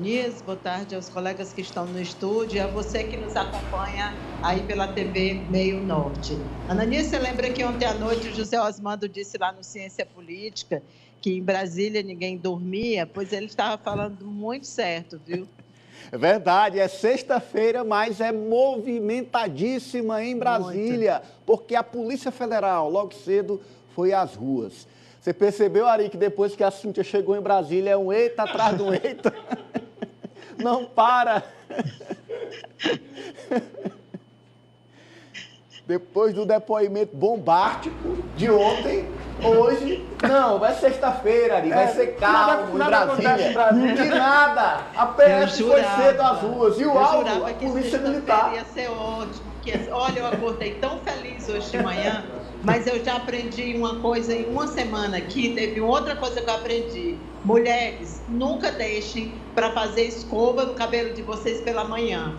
Nias, boa tarde aos colegas que estão no estúdio e a você que nos acompanha aí pela TV Meio Norte. Ananias, você lembra que ontem à noite o José Osmando disse lá no Ciência Política que em Brasília ninguém dormia? Pois ele estava falando muito certo, viu? É verdade, é sexta-feira, mas é movimentadíssima em Muito. Brasília, porque a Polícia Federal, logo cedo, foi às ruas. Você percebeu, Ari, que depois que a Cíntia chegou em Brasília, é um eita atrás do eita? Não para! Depois do depoimento bombástico de ontem, hoje, não, vai sexta-feira, Ari, vai ser calmo em Brasília. De nada! A PF foi cedo às ruas e o alvo, a Polícia Militar. Ia ser ótimo. Olha, eu acordei tão feliz hoje de manhã, mas eu já aprendi uma coisa em uma semana aqui, teve outra coisa que eu aprendi. Mulheres, nunca deixem para fazer escova no cabelo de vocês pela manhã.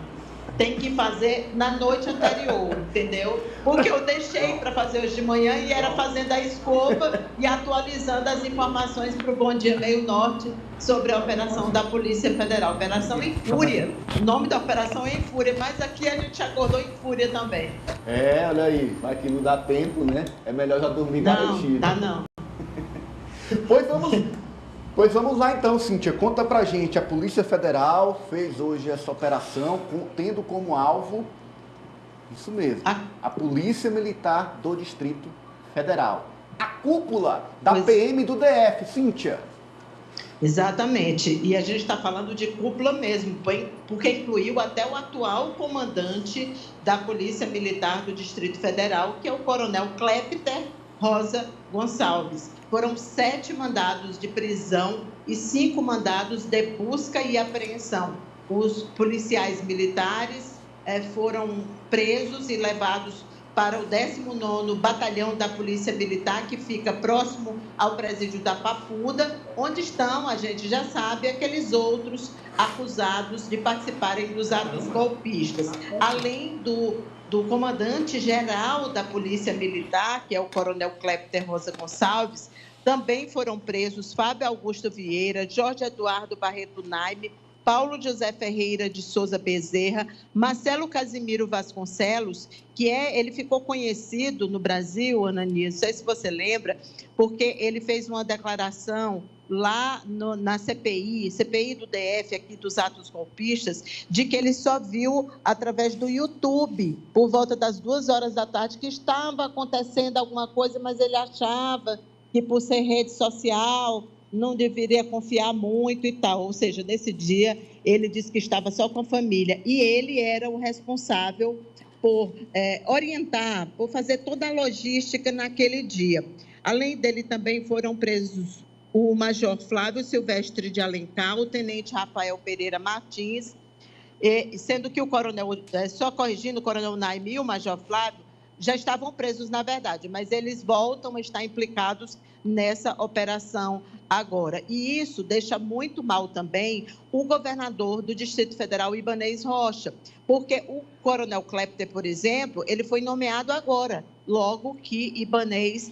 Tem que fazer na noite anterior, entendeu? Porque eu deixei para fazer hoje de manhã e era fazendo a escova e atualizando as informações para o Bom Dia Meio Norte sobre a operação da Polícia Federal. Operação em Fúria. O nome da operação é em Fúria, mas aqui a gente acordou em Fúria também. É, olha aí, mas que não dá tempo, né? É melhor já dormir garantido. Não, dá não. Pois vamos lá então, Cíntia, conta pra gente, a Polícia Federal fez hoje essa operação tendo como alvo, isso mesmo, a Polícia Militar do Distrito Federal, a cúpula da PM do DF, Cíntia. Exatamente, e a gente está falando de cúpula mesmo, porque incluiu até o atual comandante da Polícia Militar do Distrito Federal, que é o Coronel Clepter Rosa Gonçalves. Foram 7 mandados de prisão e 5 mandados de busca e apreensão. Os policiais militares foram presos e levados para o 19º Batalhão da Polícia Militar, que fica próximo ao presídio da Papuda, onde estão, a gente já sabe, aqueles outros acusados de participarem dos atos golpistas. Além do comandante-geral da Polícia Militar, que é o Coronel Clepter Rosa Gonçalves, também foram presos Fábio Augusto Vieira, Jorge Eduardo Barreto Naime, Paulo José Ferreira de Souza Bezerra, Marcelo Casimiro Vasconcelos, ele ficou conhecido no Brasil, Ananias, não sei se você lembra, porque ele fez uma declaração lá na CPI do DF, aqui dos atos golpistas, de que ele só viu através do YouTube, por volta das 2h da tarde, que estava acontecendo alguma coisa, mas ele achava que por ser rede social não deveria confiar muito e tal. Ou seja, nesse dia ele disse que estava só com a família e ele era o responsável por orientar, por fazer toda a logística naquele dia. Além dele também foram presos o Major Flávio Silvestre de Alencar, o Tenente Rafael Pereira Martins, sendo que o Coronel, só corrigindo, o Coronel Naime e o Major Flávio já estavam presos, na verdade, mas eles voltam a estar implicados nessa operação agora. E isso deixa muito mal também o governador do Distrito Federal, Ibanez Rocha, porque o Coronel Clepter, por exemplo, ele foi nomeado agora, logo que Ibanez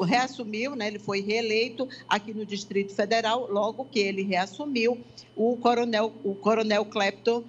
reassumiu, né, ele foi reeleito aqui no Distrito Federal, logo que ele reassumiu, o Coronel Clepter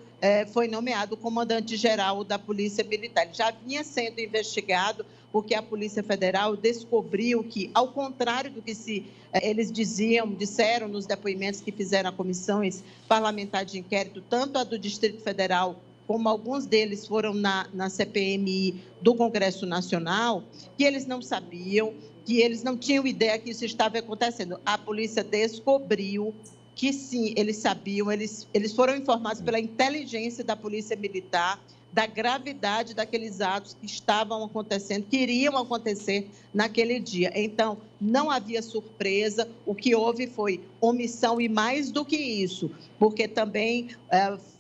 foi nomeado comandante-geral da Polícia Militar. Ele já vinha sendo investigado porque a Polícia Federal descobriu que, ao contrário do que eles disseram nos depoimentos que fizeram a comissões parlamentares de inquérito, tanto a do Distrito Federal como alguns deles foram na CPMI do Congresso Nacional, que eles não sabiam, que eles não tinham ideia que isso estava acontecendo. A polícia descobriu que sim, eles sabiam, eles foram informados pela inteligência da Polícia Militar da gravidade daqueles atos que estavam acontecendo, que iriam acontecer naquele dia. Então, não havia surpresa, o que houve foi omissão e mais do que isso, porque também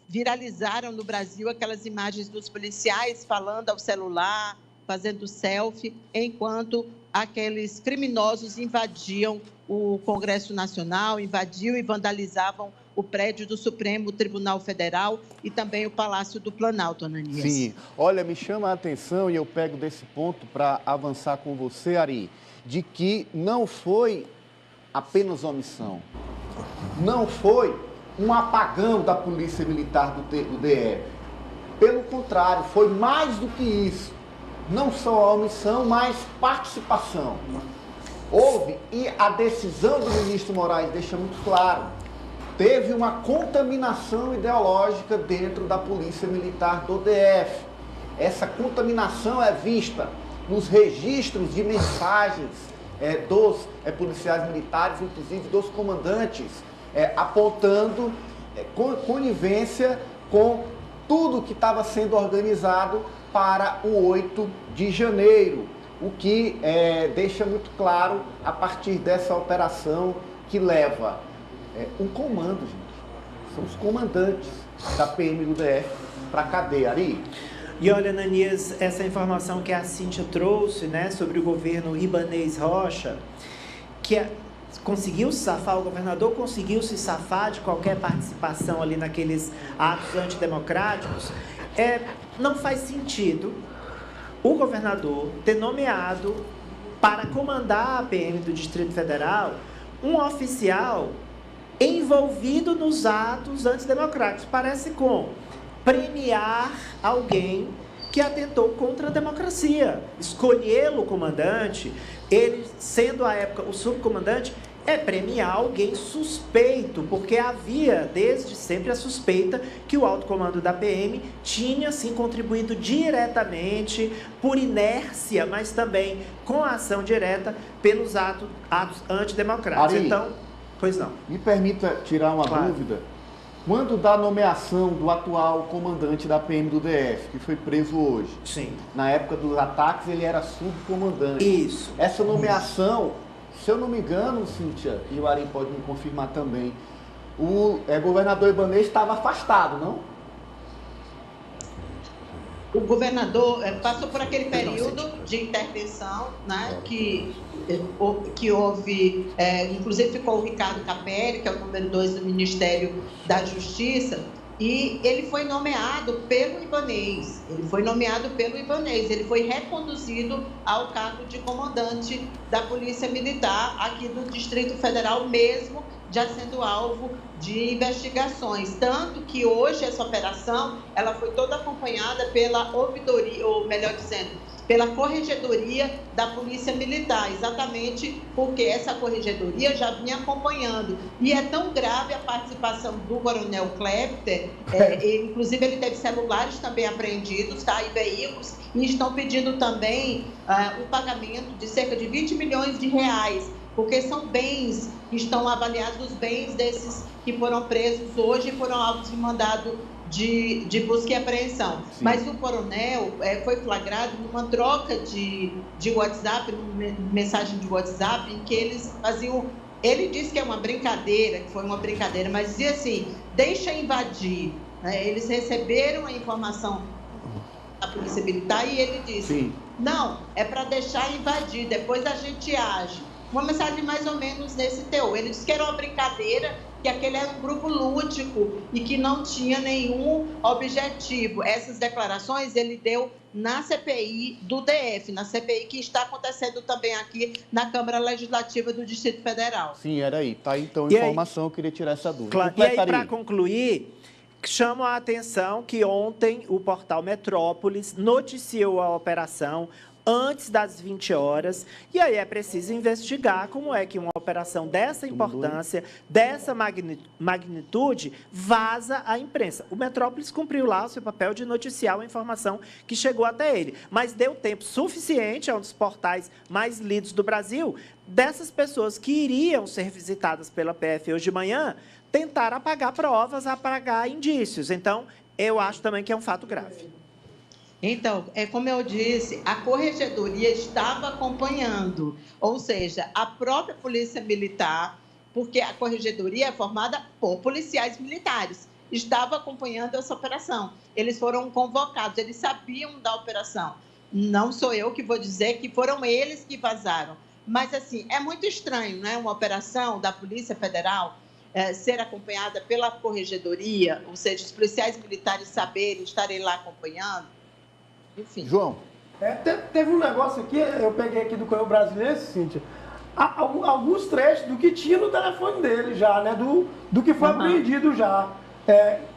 viralizaram no Brasil aquelas imagens dos policiais falando ao celular, fazendo selfie, enquanto aqueles criminosos invadiam o Congresso Nacional, invadiam e vandalizavam o prédio do Supremo Tribunal Federal e também o Palácio do Planalto, Ananias. Sim, olha, me chama a atenção e eu pego desse ponto para avançar com você, Ari, de que não foi apenas omissão. não foi um apagão da Polícia Militar do DF. Pelo contrário, foi mais do que isso. Não só a omissão, mas participação. Houve, e a decisão do ministro Moraes deixa muito claro, teve uma contaminação ideológica dentro da Polícia Militar do DF. Essa contaminação é vista nos registros de mensagens dos policiais militares, inclusive dos comandantes, apontando conivência com tudo que estava sendo organizado para o 8 de janeiro, o que deixa muito claro a partir dessa operação que leva um comando, gente. São os comandantes da PM do DF para a cadeia. Ari? E olha, Ananias, essa informação que a Cíntia trouxe, né, sobre o governo Ibanez Rocha, que conseguiu se safar, o governador conseguiu se safar de qualquer participação ali naqueles atos antidemocráticos, não faz sentido o governador ter nomeado para comandar a PM do Distrito Federal um oficial envolvido nos atos antidemocráticos. Parece com premiar alguém que atentou contra a democracia. Escolhê-lo comandante, ele sendo à época o subcomandante, é premiar alguém suspeito, porque havia desde sempre a suspeita que o alto comando da PM tinha sim contribuído diretamente, por inércia, mas também com a ação direta pelos atos antidemocráticos. Ari, então, pois não. Me permita tirar uma dúvida. Quando da nomeação do atual comandante da PM do DF, que foi preso hoje, sim, na época dos ataques ele era subcomandante. Isso. Essa nomeação, se eu não me engano, Cíntia, e o Ari pode me confirmar também, o governador Ibanez estava afastado, não? O governador passou por aquele período de intervenção, né, que houve, inclusive ficou o Ricardo Capelli, que é o número 2 do Ministério da Justiça, e ele foi nomeado pelo Ibanez. Ele foi reconduzido ao cargo de comandante da Polícia Militar aqui do Distrito Federal, mesmo já sendo alvo de investigações. Tanto que hoje essa operação ela foi toda acompanhada pela ouvidoria, ou melhor dizendo, pela Corregedoria da Polícia Militar, exatamente porque essa Corregedoria já vinha acompanhando. E é tão grave a participação do Coronel Klepter, inclusive ele teve celulares também apreendidos, tá, e veículos, e estão pedindo também o pagamento de cerca de 20 milhões de reais, porque são bens que estão avaliados, os bens desses que foram presos hoje e foram alvos de mandado de busca e apreensão. Sim. Mas o coronel foi flagrado numa troca de WhatsApp, mensagem de WhatsApp, em que eles faziam... Ele disse que é uma brincadeira, que foi uma brincadeira, mas dizia assim, deixa invadir. Eles receberam a informação da Polícia Militar e ele disse, sim, não, é para deixar invadir, depois a gente age. Uma mensagem mais ou menos nesse teor. Ele disse que era uma brincadeira, que aquele era um grupo lúdico e que não tinha nenhum objetivo. Essas declarações ele deu na CPI do DF, na CPI que está acontecendo também aqui na Câmara Legislativa do Distrito Federal. Sim, era aí. Tá aí, então, informação, eu queria tirar essa dúvida. Claro. E aí, para concluir, chamo a atenção que ontem o portal Metrópolis noticiou a operação antes das 20 horas, e aí é preciso investigar como é que uma operação dessa importância, dessa magnitude, vaza à imprensa. O Metrópolis cumpriu lá o seu papel de noticiar a informação que chegou até ele, mas deu tempo suficiente, é um dos portais mais lidos do Brasil, dessas pessoas que iriam ser visitadas pela PF hoje de manhã, tentar apagar provas, apagar indícios. Então, eu acho também que é um fato grave. Então, como eu disse, a Corregedoria estava acompanhando, ou seja, a própria Polícia Militar, porque a Corregedoria é formada por policiais militares, estava acompanhando essa operação. Eles foram convocados, eles sabiam da operação. Não sou eu que vou dizer que foram eles que vazaram, mas, assim, é muito estranho, né? Uma operação da Polícia Federal ser acompanhada pela Corregedoria, ou seja, os policiais militares saberem, estarem lá acompanhando. Enfim. João. Teve um negócio aqui, eu peguei aqui do Correio Brasileiro, Cíntia, alguns trechos do que tinha no telefone dele já, né? Do que foi apreendido já,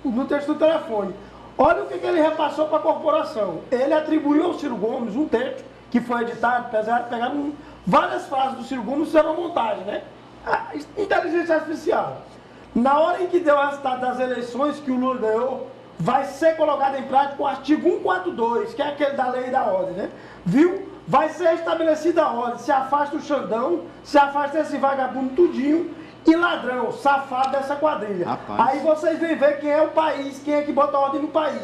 no texto do telefone. Olha o que ele repassou para a corporação. Ele atribuiu ao Ciro Gomes um texto que foi editado, pegaram várias frases do Ciro Gomes e fizeram montagem, né? A inteligência artificial. Na hora em que deu o resultado das eleições que o Lula ganhou, vai ser colocado em prática o artigo 142, que é aquele da lei e da ordem, né? Viu? Vai ser estabelecida a ordem, se afasta o Xandão, se afasta esse vagabundo tudinho e ladrão, safado dessa quadrilha. Rapaz. Aí vocês vêm ver quem é o país, quem é que bota ordem no país.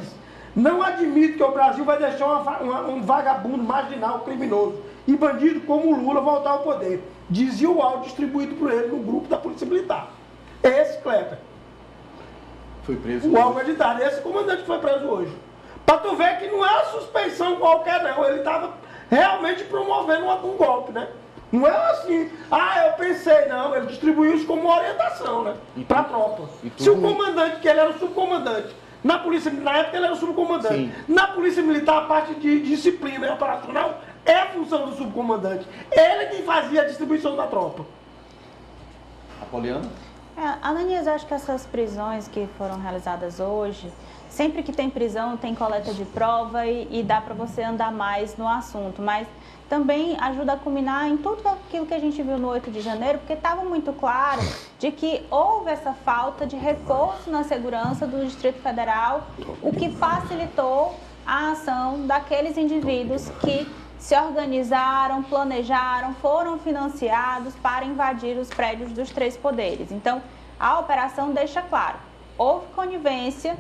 Não admito que o Brasil vai deixar um vagabundo marginal, criminoso e bandido como o Lula voltar ao poder. Dizia o áudio distribuído por ele no grupo da Polícia Militar. Esse Kleber. Foi preso o áudio editado, esse comandante foi preso hoje. Pra tu ver que não é uma suspeição qualquer, não. Ele estava realmente promovendo um golpe, né? Não é assim, eu pensei, não. Ele distribuiu isso como uma orientação, né? Para a tropa. Se o comandante, que ele era o subcomandante, na polícia, na época ele era o subcomandante. Sim. Na polícia militar, a parte de disciplina e operacional é a função do subcomandante. Ele é quem fazia a distribuição da tropa. Apoliano? Ananias, acho que essas prisões que foram realizadas hoje, sempre que tem prisão, tem coleta de prova e dá para você andar mais no assunto, mas também ajuda a culminar em tudo aquilo que a gente viu no 8 de janeiro, porque estava muito claro de que houve essa falta de reforço na segurança do Distrito Federal, o que facilitou a ação daqueles indivíduos que se organizaram, planejaram, foram financiados para invadir os prédios dos 3 poderes. Então, a operação deixa claro, houve conivência,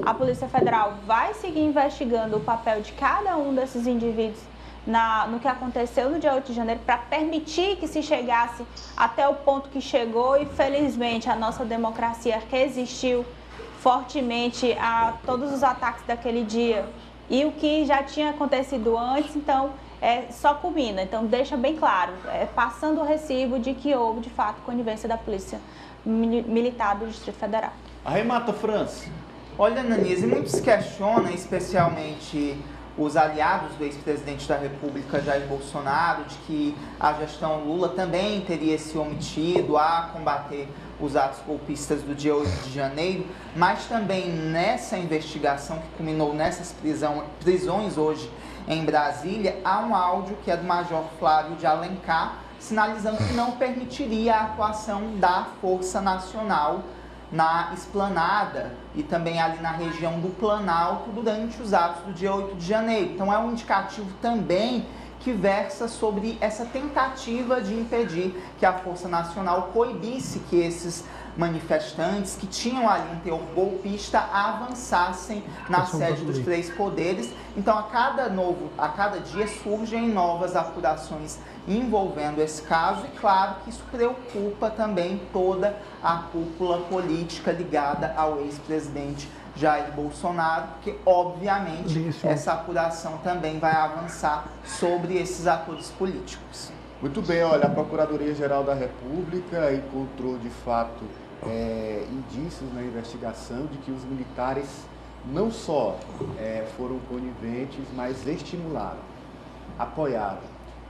a Polícia Federal vai seguir investigando o papel de cada um desses indivíduos no que aconteceu no dia 8 de janeiro para permitir que se chegasse até o ponto que chegou e, felizmente, a nossa democracia resistiu fortemente a todos os ataques daquele dia e o que já tinha acontecido antes, então, só culmina. Então, deixa bem claro, passando o recibo de que houve, de fato, conivência da Polícia Militar do Distrito Federal. Arremata, França. Olha, Ananias, muitos questionam, especialmente os aliados do ex-presidente da República, Jair Bolsonaro, de que a gestão Lula também teria se omitido a combater os atos golpistas do dia 8 de janeiro, mas também nessa investigação que culminou nessas prisões hoje em Brasília, há um áudio que é do Major Flávio de Alencar, sinalizando que não permitiria a atuação da Força Nacional na Esplanada e também ali na região do Planalto durante os atos do dia 8 de janeiro. Então é um indicativo também que versa sobre essa tentativa de impedir que a Força Nacional coibisse que esses manifestantes que tinham ali um teor golpista avançassem na sede dos 3 poderes. Então, a cada dia surgem novas apurações envolvendo esse caso e, claro, que isso preocupa também toda a cúpula política ligada ao ex-presidente Jair Bolsonaro, porque, obviamente, essa apuração também vai avançar sobre esses atores políticos. Muito bem, olha, a Procuradoria-Geral da República encontrou, de fato, indícios na investigação de que os militares não só foram coniventes, mas estimularam, apoiaram,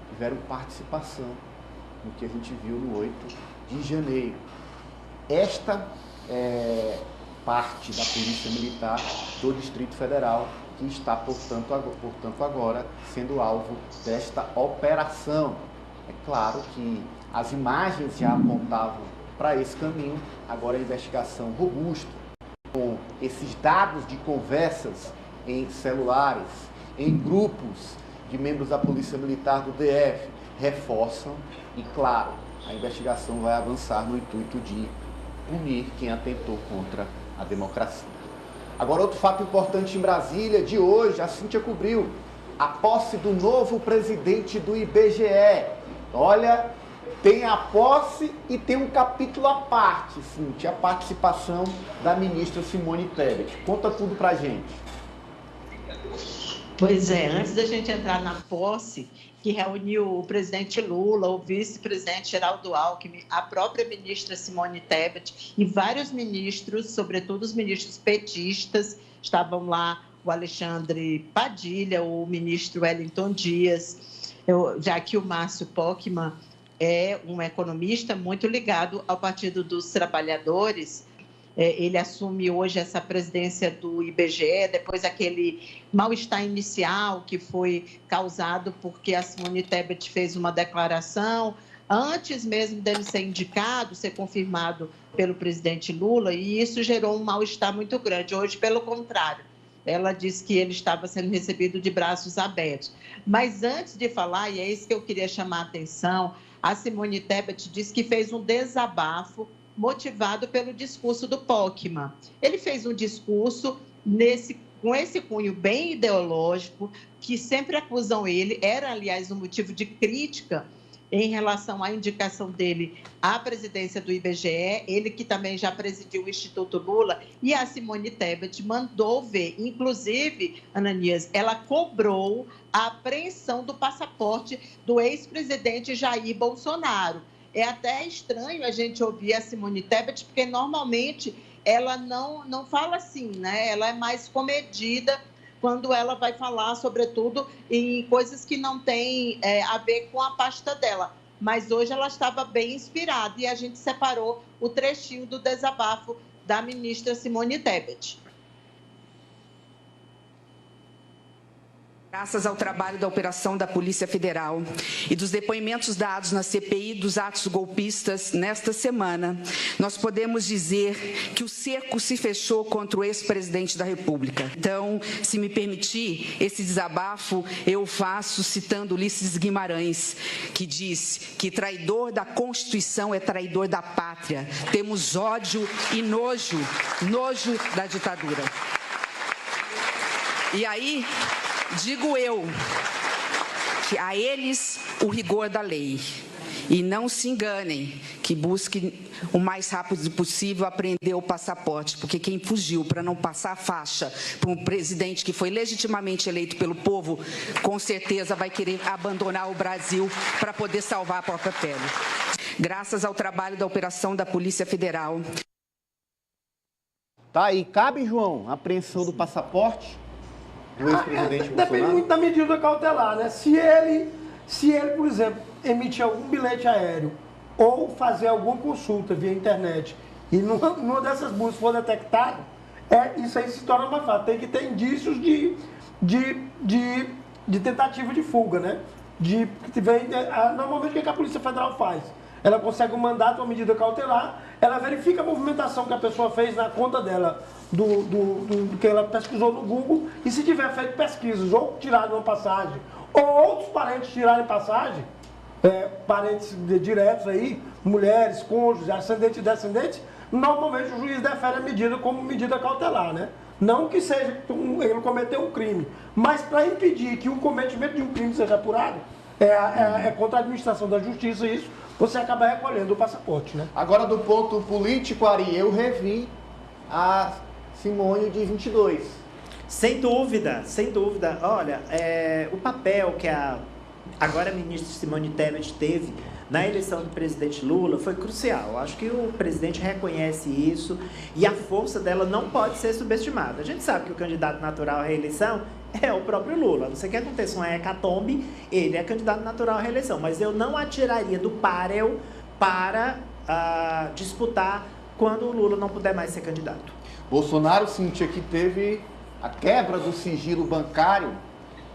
tiveram participação no que a gente viu no 8 de janeiro. Esta parte da Polícia Militar do Distrito Federal que está, portanto, agora sendo alvo desta operação. É claro que as imagens já apontavam para esse caminho, agora a investigação robusta, com esses dados de conversas em celulares, em grupos de membros da Polícia Militar do DF, reforçam e, claro, a investigação vai avançar no intuito de punir quem atentou contra a democracia. Agora, outro fato importante em Brasília, de hoje, a Cíntia cobriu a posse do novo presidente do IBGE. Olha, tem a posse e tem um capítulo à parte, Cíntia, a participação da ministra Simone Tebet. Conta tudo pra gente. Pois é, antes da gente entrar na posse, que reuniu o presidente Lula, o vice-presidente Geraldo Alckmin, a própria ministra Simone Tebet e vários ministros, sobretudo os ministros petistas, estavam lá, o Alexandre Padilha, o ministro Wellington Dias, já que o Márcio Pockmann é um economista muito ligado ao Partido dos Trabalhadores. Ele assume hoje essa presidência do IBGE, depois daquele mal-estar inicial que foi causado porque a Simone Tebet fez uma declaração antes mesmo dele ser indicado, ser confirmado pelo presidente Lula, e isso gerou um mal-estar muito grande. Hoje, pelo contrário, ela disse que ele estava sendo recebido de braços abertos. Mas antes de falar, e é isso que eu queria chamar a atenção, a Simone Tebet disse que fez um desabafo motivado pelo discurso do Pokman. Ele fez um discurso com esse cunho bem ideológico, que sempre acusam ele, era, aliás, um motivo de crítica em relação à indicação dele à presidência do IBGE, ele que também já presidiu o Instituto Lula, e a Simone Tebet mandou ver. Inclusive, Ananias, ela cobrou a apreensão do passaporte do ex-presidente Jair Bolsonaro. É até estranho a gente ouvir a Simone Tebet, porque normalmente ela não fala assim, né? Ela é mais comedida quando ela vai falar, sobretudo, em coisas que não têm a ver com a pasta dela. Mas hoje ela estava bem inspirada e a gente separou o trechinho do desabafo da ministra Simone Tebet. Graças ao trabalho da operação da Polícia Federal e dos depoimentos dados na CPI dos atos golpistas nesta semana, nós podemos dizer que o cerco se fechou contra o ex-presidente da República. Então, se me permitir, esse desabafo eu faço citando Ulisses Guimarães, que diz que traidor da Constituição é traidor da pátria. Temos ódio e nojo da ditadura. E aí, digo eu, que a eles o rigor da lei. E não se enganem, que busquem o mais rápido possível apreender o passaporte, porque quem fugiu para não passar a faixa para um presidente que foi legitimamente eleito pelo povo, com certeza vai querer abandonar o Brasil para poder salvar a própria pele. Graças ao trabalho da operação da Polícia Federal. Tá aí, cabe, João, a apreensão do passaporte do ex-presidente Bolsonaro? Depende muito da medida cautelar, né? Se ele, por exemplo, emitir algum bilhete aéreo ou fazer alguma consulta via internet e numa dessas buscas for detectado, isso aí se torna mais fácil. Tem que ter indícios de tentativa de fuga, né? Normalmente o que a Polícia Federal faz? Ela consegue um mandato, uma medida cautelar, ela verifica a movimentação que a pessoa fez na conta dela, do que ela pesquisou no Google, e se tiver feito pesquisas ou tirado uma passagem, ou outros parentes tirarem passagem, parentes diretos aí, mulheres, cônjuges, ascendentes e descendentes, normalmente o juiz defere a medida como medida cautelar, né? Não que seja ele cometeu um crime, mas para impedir que o cometimento de um crime seja apurado, contra a administração da justiça isso, você acaba recolhendo o passaporte, né? Agora, do ponto político, Ari, eu revi a Simone de 22. Sem dúvida. Olha, o papel que agora a ministra Simone Tebet teve na eleição do presidente Lula foi crucial. Acho que o presidente reconhece isso e a força dela não pode ser subestimada. A gente sabe que o candidato natural à reeleição é o próprio Lula. A não ser que aconteça uma hecatombe, ele é candidato natural à reeleição. Mas eu não atiraria do páreo para disputar quando o Lula não puder mais ser candidato. Bolsonaro, Cíntia, que teve a quebra do sigilo bancário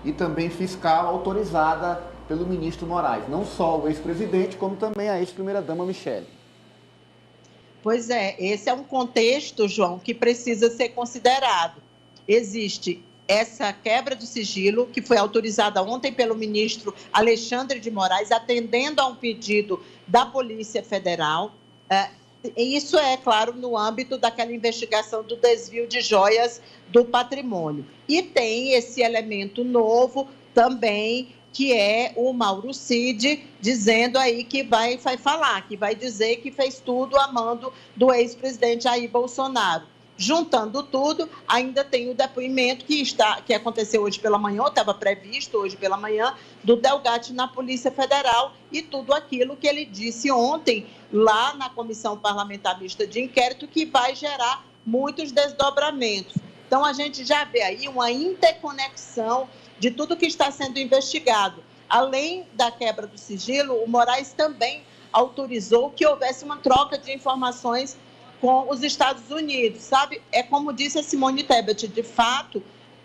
e também fiscal autorizada pelo ministro Moraes. Não só o ex-presidente, como também a ex-primeira-dama Michele. Pois esse é um contexto, João, que precisa ser considerado. Existe essa quebra do sigilo, que foi autorizada ontem pelo ministro Alexandre de Moraes, atendendo a um pedido da Polícia Federal. Isso é, claro, no âmbito daquela investigação do desvio de joias do patrimônio. E tem esse elemento novo também, que é o Mauro Cid, dizendo aí que vai falar, que vai dizer que fez tudo a mando do ex-presidente Jair Bolsonaro. Juntando tudo, ainda tem o depoimento que aconteceu hoje pela manhã, ou estava previsto hoje pela manhã, do Delgatti na Polícia Federal e tudo aquilo que ele disse ontem lá na Comissão Parlamentar Mista de Inquérito, que vai gerar muitos desdobramentos. Então, a gente já vê aí uma interconexão de tudo que está sendo investigado. além da quebra do sigilo, o Moraes também autorizou que houvesse uma troca de informações com os Estados Unidos, sabe? É como disse a Simone Tebet, de fato,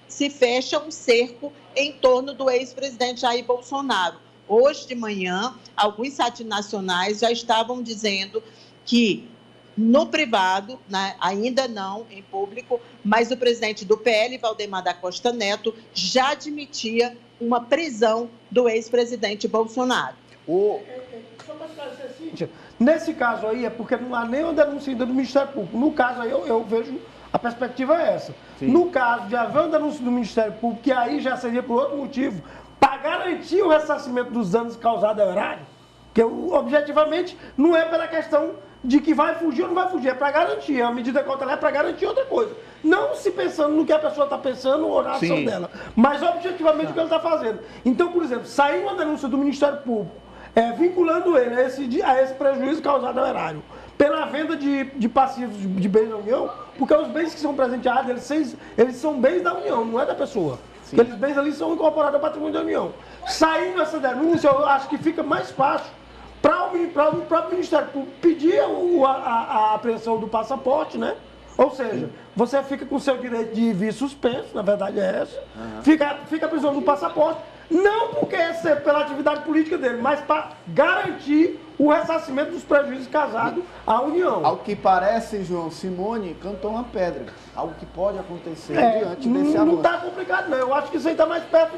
se fecha um cerco em torno do ex-presidente Jair Bolsonaro. Hoje de manhã, alguns sites nacionais já estavam dizendo que no privado, né, ainda não em público, mas o presidente do PL, Valdemar da Costa Neto, já admitia uma prisão do ex-presidente Bolsonaro. Só para esclarecer, Cíntia, nesse caso aí é porque não há nenhuma denúncia ainda do Ministério Público. No caso aí eu vejo, a perspectiva é essa. Sim. No caso de haver uma denúncia do Ministério Público, que aí já seria por outro motivo, para garantir o ressarcimento dos danos causados ao erário, que objetivamente não é pela questão de que vai fugir ou não vai fugir, é para garantir. A medida cautelar é para garantir outra coisa. Não se pensando no que a pessoa está pensando ou na ação dela, mas objetivamente o que ele está fazendo. Então, por exemplo, saiu uma denúncia do Ministério Público vinculando ele a esse prejuízo causado ao erário pela venda de passivos de bens da União, porque os bens que são presenteados, eles são bens da União, não é da pessoa. Sim. Aqueles bens ali são incorporados ao patrimônio da União. Saindo essa denúncia, eu acho que fica mais fácil para o próprio Ministério Público pedir a apreensão do passaporte, né? Ou seja, você fica com o seu direito de vir suspenso, na verdade é essa, fica a prisão do passaporte, não porque é pela atividade política dele, mas para garantir o ressarcimento dos prejuízos causados à União. Ao que parece, João, Simone cantou uma pedra. Algo que pode acontecer diante desse avanço. Não está complicado, não. Eu acho que isso aí está mais perto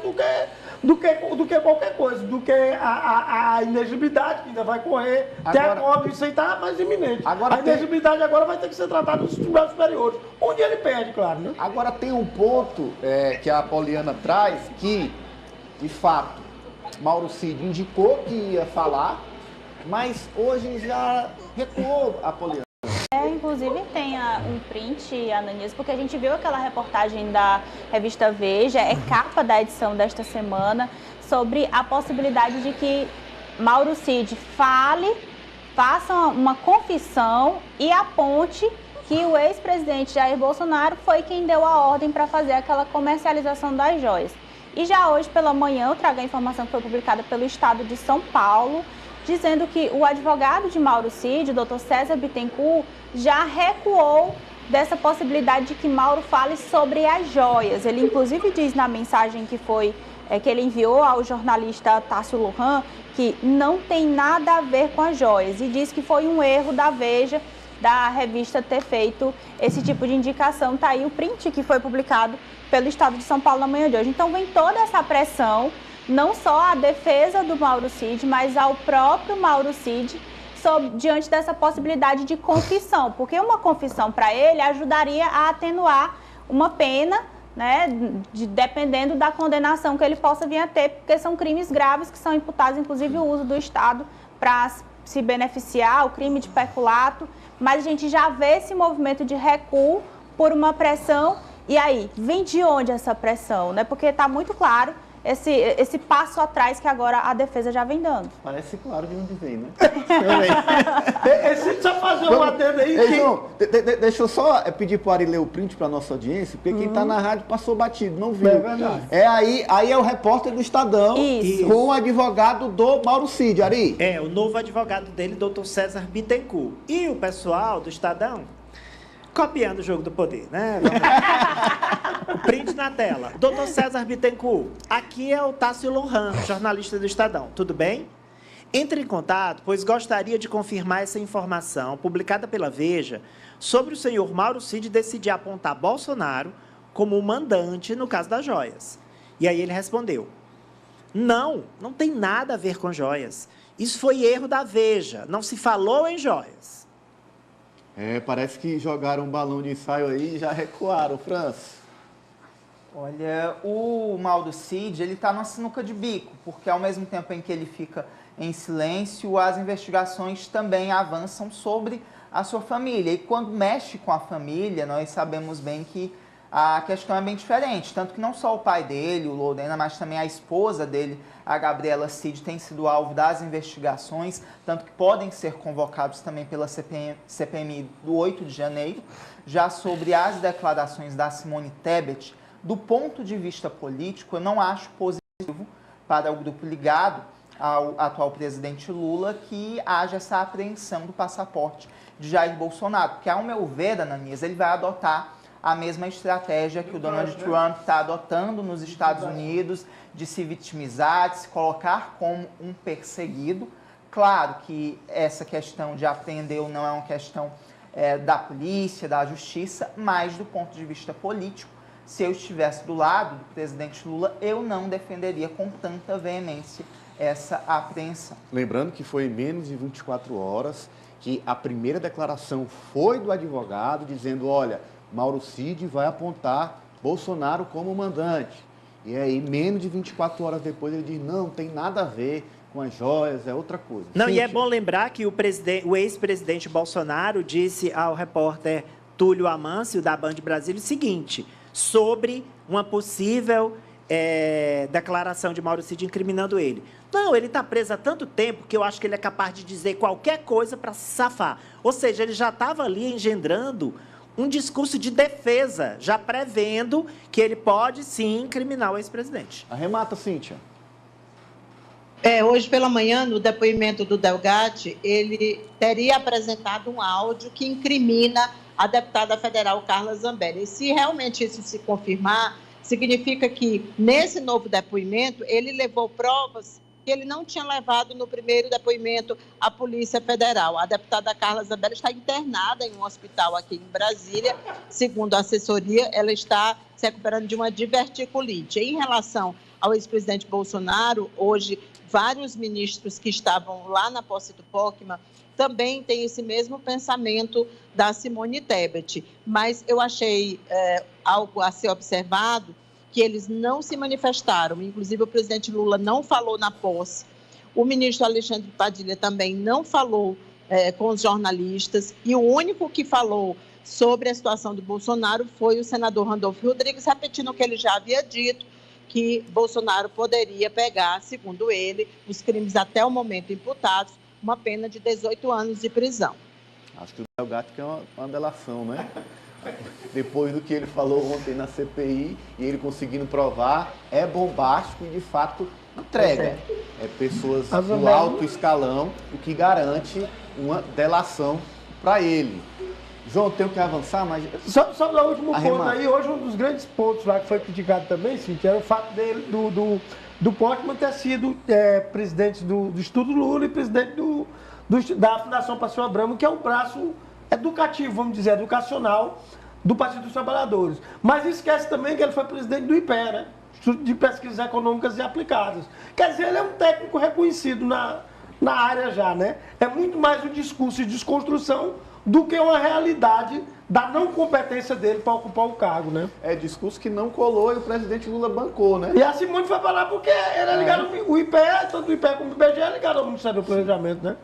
do que qualquer coisa, do que a inegibilidade que ainda vai correr. Agora, até agora, isso aí está mais iminente. Agora a inegibilidade agora vai ter que ser tratada nos tribunais superiores, onde ele perde, claro. Né? Agora tem um ponto que a Poliana traz que, de fato, Mauro Cid indicou que ia falar, mas hoje já recuou a Poliana. Inclusive tem um print, Ananias, porque a gente viu aquela reportagem da revista Veja, capa da edição desta semana, sobre a possibilidade de que Mauro Cid faça uma confissão e aponte que o ex-presidente Jair Bolsonaro foi quem deu a ordem para fazer aquela comercialização das joias. E já hoje pela manhã eu trago a informação que foi publicada pelo Estado de São Paulo, dizendo que o advogado de Mauro Cid, o Dr. César Bittencourt, já recuou dessa possibilidade de que Mauro fale sobre as joias. Ele inclusive diz na mensagem que ele enviou ao jornalista Tássio Lohan que não tem nada a ver com as joias e diz que foi um erro da Veja, da revista, ter feito esse tipo de indicação. Tá aí o print que foi publicado pelo Estado de São Paulo na manhã de hoje. Então vem toda essa pressão, não só à defesa do Mauro Cid, mas ao próprio Mauro Cid, diante dessa possibilidade de confissão, porque uma confissão para ele ajudaria a atenuar uma pena, né, dependendo da condenação que ele possa vir a ter, porque são crimes graves que são imputados, inclusive o uso do Estado para se beneficiar, o crime de peculato, mas a gente já vê esse movimento de recuo por uma pressão. E aí, vem de onde essa pressão, né? Porque está muito claro esse passo atrás que agora a defesa já vem dando. Parece claro de onde vem, né? Só fazer uma adenda aí. João, deixa eu só pedir para o Ari ler o print para a nossa audiência, porque quem está na rádio passou batido, não viu. É verdade. Aí é o repórter do Estadão. Isso. Com o advogado do Mauro Cid, Ari. O novo advogado dele, Dr. César Bittencourt. E o pessoal do Estadão copiando o jogo do poder, né? O print na tela. Dr. César Bittencourt, aqui é o Tássio Lohan, jornalista do Estadão. Tudo bem? Entre em contato, pois gostaria de confirmar essa informação publicada pela Veja sobre o senhor Mauro Cid decidir apontar Bolsonaro como o mandante no caso das joias. E aí ele respondeu: não tem nada a ver com joias. Isso foi erro da Veja, não se falou em joias. Parece que jogaram um balão de ensaio aí e já recuaram, França. Olha, o Mauro Cid, ele está numa sinuca de bico, porque ao mesmo tempo em que ele fica em silêncio, as investigações também avançam sobre a sua família. E quando mexe com a família, nós sabemos bem que a questão é bem diferente. Tanto que não só o pai dele, o Lorena, mas também a esposa dele, a Gabriela Cid, tem sido alvo das investigações, tanto que podem ser convocados também pela CPMI do 8 de janeiro, já sobre as declarações da Simone Tebet. Do ponto de vista político, eu não acho positivo para o grupo ligado ao atual presidente Lula que haja essa apreensão do passaporte de Jair Bolsonaro, porque, ao meu ver, Ananias, ele vai adotar a mesma estratégia que o Donald Trump está adotando nos Estados Unidos, de se vitimizar, de se colocar como um perseguido. Claro que essa questão de apreender ou não é uma questão da polícia, da justiça, mas do ponto de vista político, se eu estivesse do lado do presidente Lula, eu não defenderia com tanta veemência essa apreensão. Lembrando que foi em menos de 24 horas que a primeira declaração foi do advogado dizendo, olha, Mauro Cid vai apontar Bolsonaro como mandante. E aí, menos de 24 horas depois, ele diz, não tem nada a ver com as joias, é outra coisa. Não, Cíntia. E é bom lembrar que o ex-presidente Bolsonaro disse ao repórter Túlio Amâncio, da Band Brasília, o seguinte, sobre uma possível declaração de Mauro Cid incriminando ele. Não, ele está preso há tanto tempo que eu acho que ele é capaz de dizer qualquer coisa para se safar. Ou seja, ele já estava ali engendrando um discurso de defesa, já prevendo que ele pode, sim, incriminar o ex-presidente. Arremata, Cíntia. Hoje pela manhã, no depoimento do Delgatti, ele teria apresentado um áudio que incrimina a deputada federal Carla Zambelli. E se realmente isso se confirmar, significa que, nesse novo depoimento, ele levou provas que ele não tinha levado no primeiro depoimento à Polícia Federal. A deputada Carla Zambelli está internada em um hospital aqui em Brasília. Segundo a assessoria, ela está se recuperando de uma diverticulite. Em relação ao ex-presidente Bolsonaro, hoje, vários ministros que estavam lá na posse do Pocma também têm esse mesmo pensamento da Simone Tebet. Mas eu achei algo a ser observado, que eles não se manifestaram, inclusive o presidente Lula não falou na posse, o ministro Alexandre Padilha também não falou com os jornalistas, e o único que falou sobre a situação do Bolsonaro foi o senador Randolfo Rodrigues, repetindo o que ele já havia dito, que Bolsonaro poderia pegar, segundo ele, os crimes até o momento imputados, uma pena de 18 anos de prisão. Acho que o Delgatti quer uma delação, né? Depois do que ele falou ontem na CPI e ele conseguindo provar, é bombástico e, de fato, entrega. É pessoas do alto escalão, o que garante uma delação para ele. João, tenho que avançar, mas... Só no último ponto aí, hoje um dos grandes pontos lá que foi criticado também, Cíntia, era o fato dele, do Pocma ter sido presidente do Instituto Lula e presidente da Fundação Passeio Abramo, que é um braço educativo, vamos dizer, educacional do Partido dos Trabalhadores. Mas esquece também que ele foi presidente do IPE, né? Instituto de Pesquisas Econômicas e Aplicadas. Quer dizer, ele é um técnico reconhecido na área já, né? É muito mais um discurso de desconstrução do que uma realidade da não competência dele para ocupar o cargo, né? É discurso que não colou e o presidente Lula bancou, né? E a Simone foi falar porque ele é ligado ao IPE, tanto o IPE como o IBGE é ligado ao Ministério do Planejamento, né?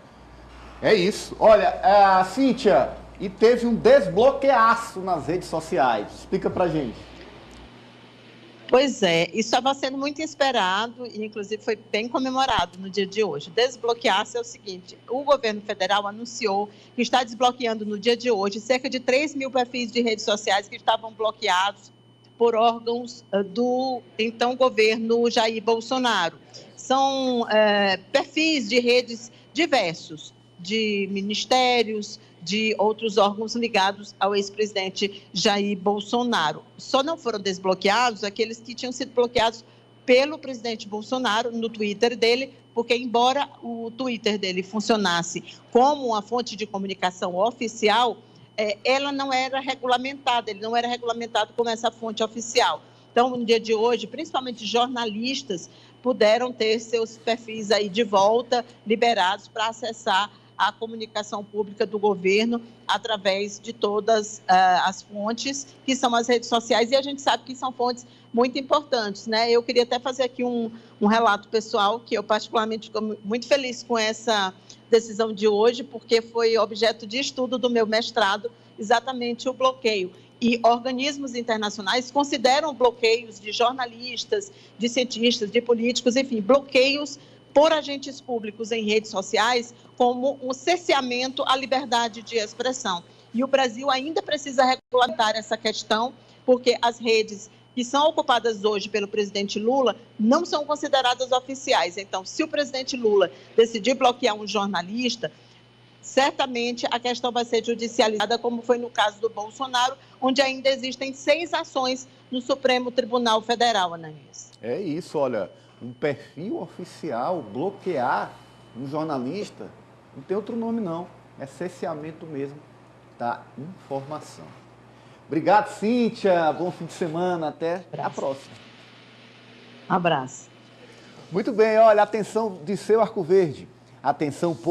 É isso. Olha, Cíntia, e teve um desbloqueaço nas redes sociais. Explica pra gente. Pois é, isso estava sendo muito esperado e, inclusive, foi bem comemorado no dia de hoje. Desbloquear-se é o seguinte, o governo federal anunciou que está desbloqueando no dia de hoje cerca de 3 mil perfis de redes sociais que estavam bloqueados por órgãos do então governo Jair Bolsonaro. São perfis de redes diversos, de ministérios, de outros órgãos ligados ao ex-presidente Jair Bolsonaro. Só não foram desbloqueados aqueles que tinham sido bloqueados pelo presidente Bolsonaro no Twitter dele, porque embora o Twitter dele funcionasse como uma fonte de comunicação oficial, ela não era regulamentada, ele não era regulamentado como essa fonte oficial. Então, no dia de hoje, principalmente jornalistas puderam ter seus perfis aí de volta, liberados para acessar a comunicação pública do governo através de todas as fontes, que são as redes sociais, e a gente sabe que são fontes muito importantes, né? Eu queria até fazer aqui um relato pessoal, que eu particularmente fico muito feliz com essa decisão de hoje, porque foi objeto de estudo do meu mestrado, exatamente o bloqueio. E organismos internacionais consideram bloqueios de jornalistas, de cientistas, de políticos, enfim, bloqueios por agentes públicos em redes sociais como um cerceamento à liberdade de expressão. E o Brasil ainda precisa regulamentar essa questão, porque as redes que são ocupadas hoje pelo presidente Lula não são consideradas oficiais. Então, se o presidente Lula decidir bloquear um jornalista, certamente a questão vai ser judicializada, como foi no caso do Bolsonaro, onde ainda existem 6 ações no Supremo Tribunal Federal, Ananias. É isso, olha, um perfil oficial bloquear um jornalista, não tem outro nome não, é cerceamento mesmo da informação. Obrigado, Cíntia, bom fim de semana, até a próxima. Abraço. Muito bem, olha, atenção de seu Arco Verde, atenção por